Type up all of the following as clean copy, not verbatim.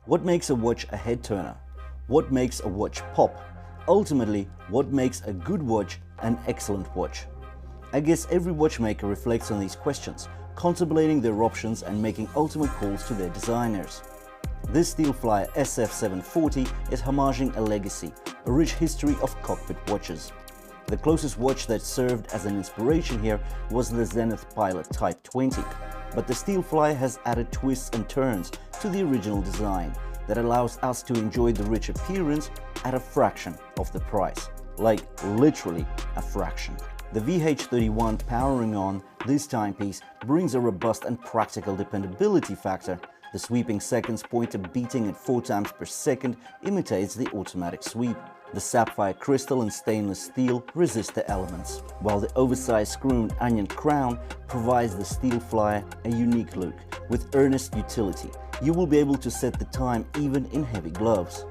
What makes a watch a head turner? What makes a watch pop? Ultimately, what makes a good watch an excellent watch? I guess every watchmaker reflects on these questions, contemplating their options and making ultimate calls to their designers. This STEELFLIER SF740 is homaging a legacy, a rich history of cockpit watches. The closest watch that served as an inspiration here was the Zenith Pilot Type 20, but the STEELFLIER has added twists and turns to the original design that allows us to enjoy the rich appearance at a fraction of the price, like literally a fraction. The VH31 powering on this timepiece brings a robust and practical dependability factor. The sweeping seconds pointer beating at 4 times per second imitates the automatic sweep. The sapphire crystal and stainless steel resist the elements, while the oversized screw onion crown provides the STEELFLIER a unique look. With earnest utility, you will be able to set the time even in heavy gloves.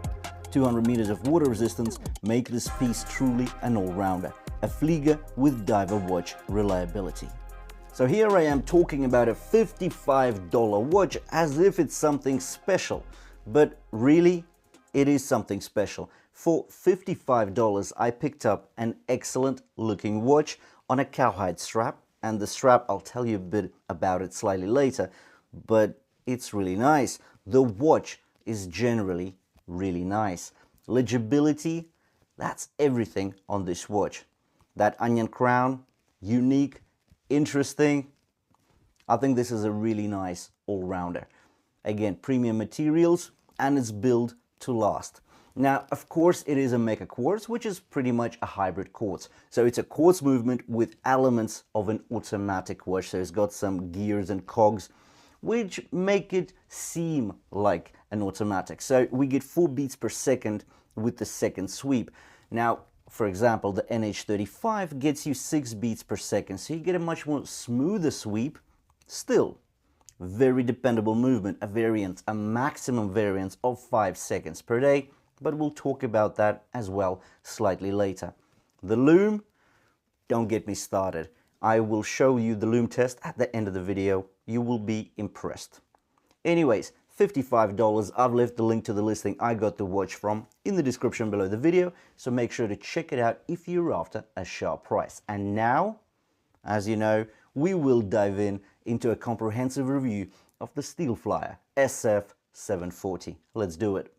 200 meters of water resistance make this piece truly an all-rounder, a Flieger with diver watch reliability. So here I am talking about a $55 watch as if it's something special, but really it is something special. For $55 I picked up an excellent looking watch on a cowhide strap, and the strap, I'll tell you a bit about it slightly later, but it's really nice. The watch is generally really nice. Legibility, that's everything on this watch. That onion crown, unique, interesting. I think this is a really nice all-rounder. Again, premium materials, and it's built to last. Now, of course, it is a mecha quartz, which is pretty much a hybrid quartz. So it's a quartz movement with elements of an automatic watch. So it's got some gears and cogs, which make it seem like an automatic. So we get 4 beats per second with the second sweep. Now, for example, the NH35 gets you 6 beats per second, so you get a much more smoother sweep. Still, very dependable movement, a maximum variance of 5 seconds per day, but we'll talk about that as well slightly later. The Lume, don't get me started. I will show you the Lume test at the end of the video. You will be impressed. Anyways, $55. I've left the link to the listing I got the watch from in the description below the video, so make sure to check it out if you're after a sharp price. And now, as you know, we will dive into a comprehensive review of the STEELFLIER SF740. Let's do it.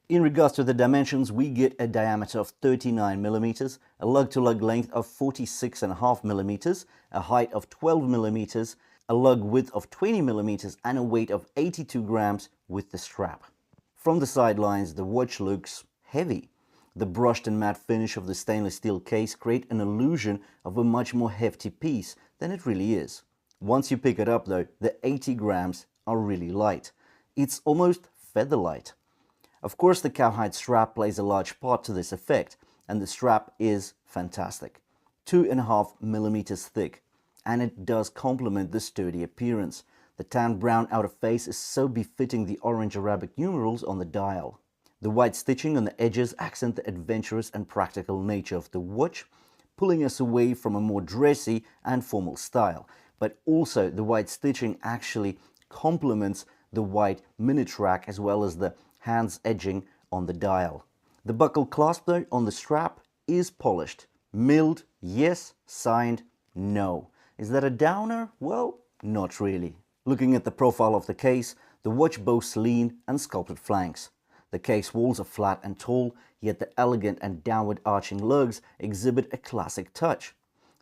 In regards to the dimensions, we get a diameter of 39 millimeters, a lug-to-lug length of 46.5 millimeters, a height of 12 millimeters, a lug width of 20 millimeters, and a weight of 82 grams with the strap. From the sidelines, the watch looks heavy. The brushed and matte finish of the stainless steel case create an illusion of a much more hefty piece than it really is. Once you pick it up though, the 80 grams are really light. It's almost feather light. Of course, the cowhide strap plays a large part to this effect, and the strap is fantastic. 2.5 millimeters thick, and it does complement the sturdy appearance. The tan brown outer face is so befitting the orange Arabic numerals on the dial. The white stitching on the edges accent the adventurous and practical nature of the watch, pulling us away from a more dressy and formal style. But also the white stitching actually complements the white minute rack as well as the hands edging on the dial. The buckle clasp though on the strap is polished. Milled, yes. Signed, no. Is that a downer? Well, not really. Looking at the profile of the case, the watch boasts lean and sculpted flanks. The case walls are flat and tall, yet the elegant and downward arching lugs exhibit a classic touch.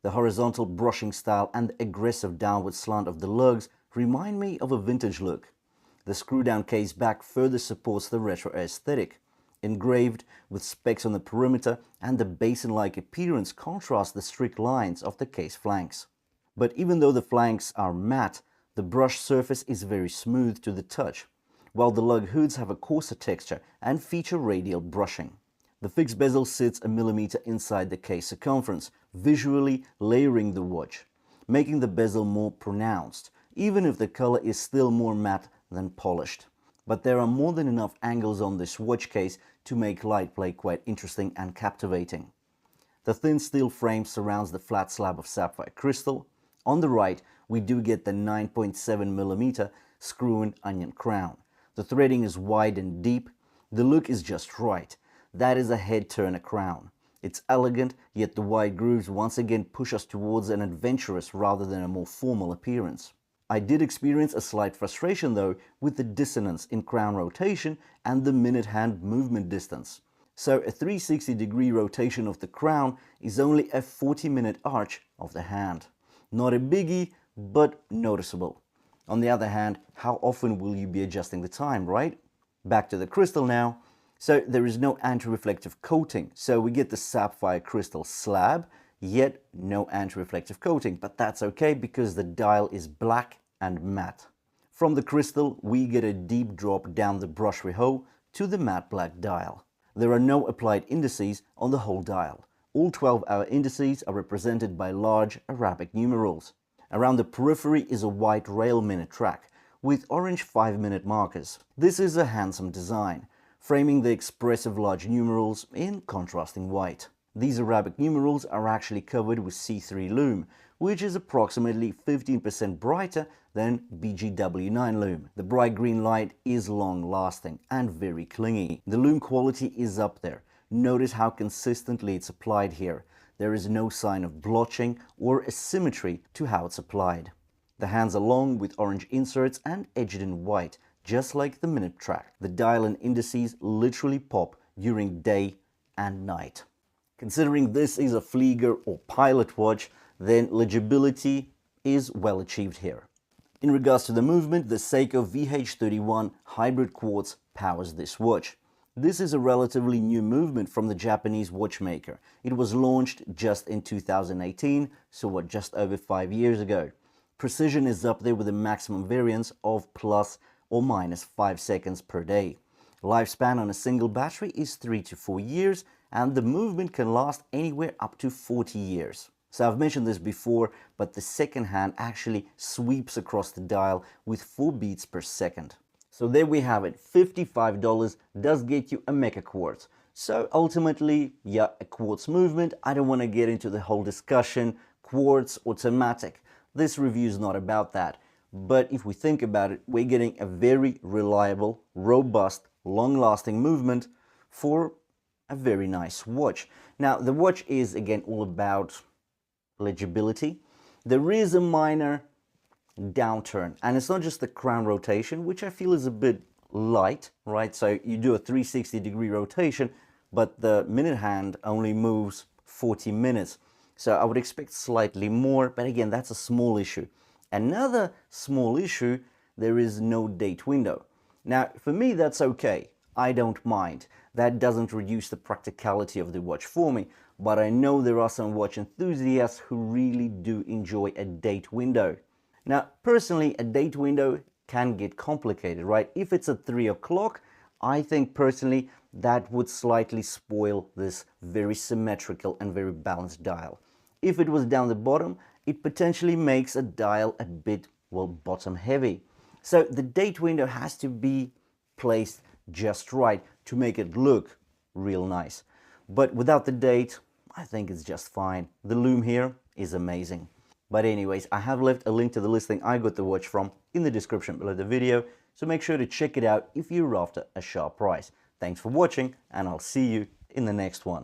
The horizontal brushing style and the aggressive downward slant of the lugs remind me of a vintage look. The screw-down case back further supports the retro aesthetic. Engraved with specks on the perimeter and the basin-like appearance contrast the strict lines of the case flanks. But even though the flanks are matte, the brush surface is very smooth to the touch, while the lug hoods have a coarser texture and feature radial brushing. The fixed bezel sits a millimeter inside the case circumference, visually layering the watch, making the bezel more pronounced, even if the color is still more matte than polished. But there are more than enough angles on this watch case to make light play quite interesting and captivating. The thin steel frame surrounds the flat slab of sapphire crystal. On the right, we do get the 9.7mm screw-in onion crown. The threading is wide and deep. The look is just right. That is a head-turner crown. It's elegant, yet the wide grooves once again push us towards an adventurous rather than a more formal appearance. I did experience a slight frustration though with the dissonance in crown rotation and the minute hand movement distance. So a 360-degree rotation of the crown is only a 40-minute arch of the hand. Not a biggie, but noticeable. On the other hand, how often will you be adjusting the time, right? Back to the crystal now. So there is no anti-reflective coating, so we get the sapphire crystal slab, yet no anti-reflective coating, but that's okay because the dial is black and matte. From the crystal, we get a deep drop down the brushery hole to the matte black dial. There are no applied indices on the whole dial. All 12-hour indices are represented by large Arabic numerals. Around the periphery is a white rail minute track with orange 5-minute markers. This is a handsome design, framing the expressive large numerals in contrasting white. These Arabic numerals are actually covered with C3 Lume, which is approximately 15% brighter than BGW9 Lume. The bright green light is long-lasting and very clingy. The Lume quality is up there. Notice how consistently it's applied here. There is no sign of blotching or asymmetry to how it's applied. The hands are long with orange inserts and edged in white, just like the minute track. The dial and indices literally pop during day and night. Considering this is a Flieger or pilot watch, then legibility is well achieved here. In regards to the movement, the Seiko VH31 Hybrid Quartz powers this watch. This is a relatively new movement from the Japanese watchmaker. It was launched just in 2018, so just over 5 years ago. Precision is up there with a maximum variance of plus or minus 5 seconds per day. Lifespan on a single battery is 3 to 4 years, and the movement can last anywhere up to 40 years. So I've mentioned this before, but the second hand actually sweeps across the dial with 4 beats per second. So there we have it, $55 does get you a mecha quartz. So ultimately, yeah, a quartz movement. I don't want to get into the whole discussion, quartz, automatic. This review is not about that. But if we think about it, we're getting a very reliable, robust, long-lasting movement for a very nice watch. Now, the watch is, again, all about legibility. There is a minor downturn, and it's not just the crown rotation, which I feel is a bit light, right? So you do a 360-degree rotation, but the minute hand only moves 40 minutes. So I would expect slightly more, but again, that's a small issue. Another small issue, there is no date window. Now, for me, that's okay. I don't mind. That doesn't reduce the practicality of the watch for me, but I know there are some watch enthusiasts who really do enjoy a date window. Now, personally, a date window can get complicated, right? If it's at 3 o'clock, I think personally that would slightly spoil this very symmetrical and very balanced dial. If it was down the bottom, it potentially makes a dial a bit, well, bottom heavy. So the date window has to be placed just right to make it look real nice. But without the date, I think it's just fine. The Lume here is amazing. But anyways, I have left a link to the listing I got the watch from in the description below the video, so make sure to check it out if you're after a sharp price. Thanks for watching, and I'll see you in the next one.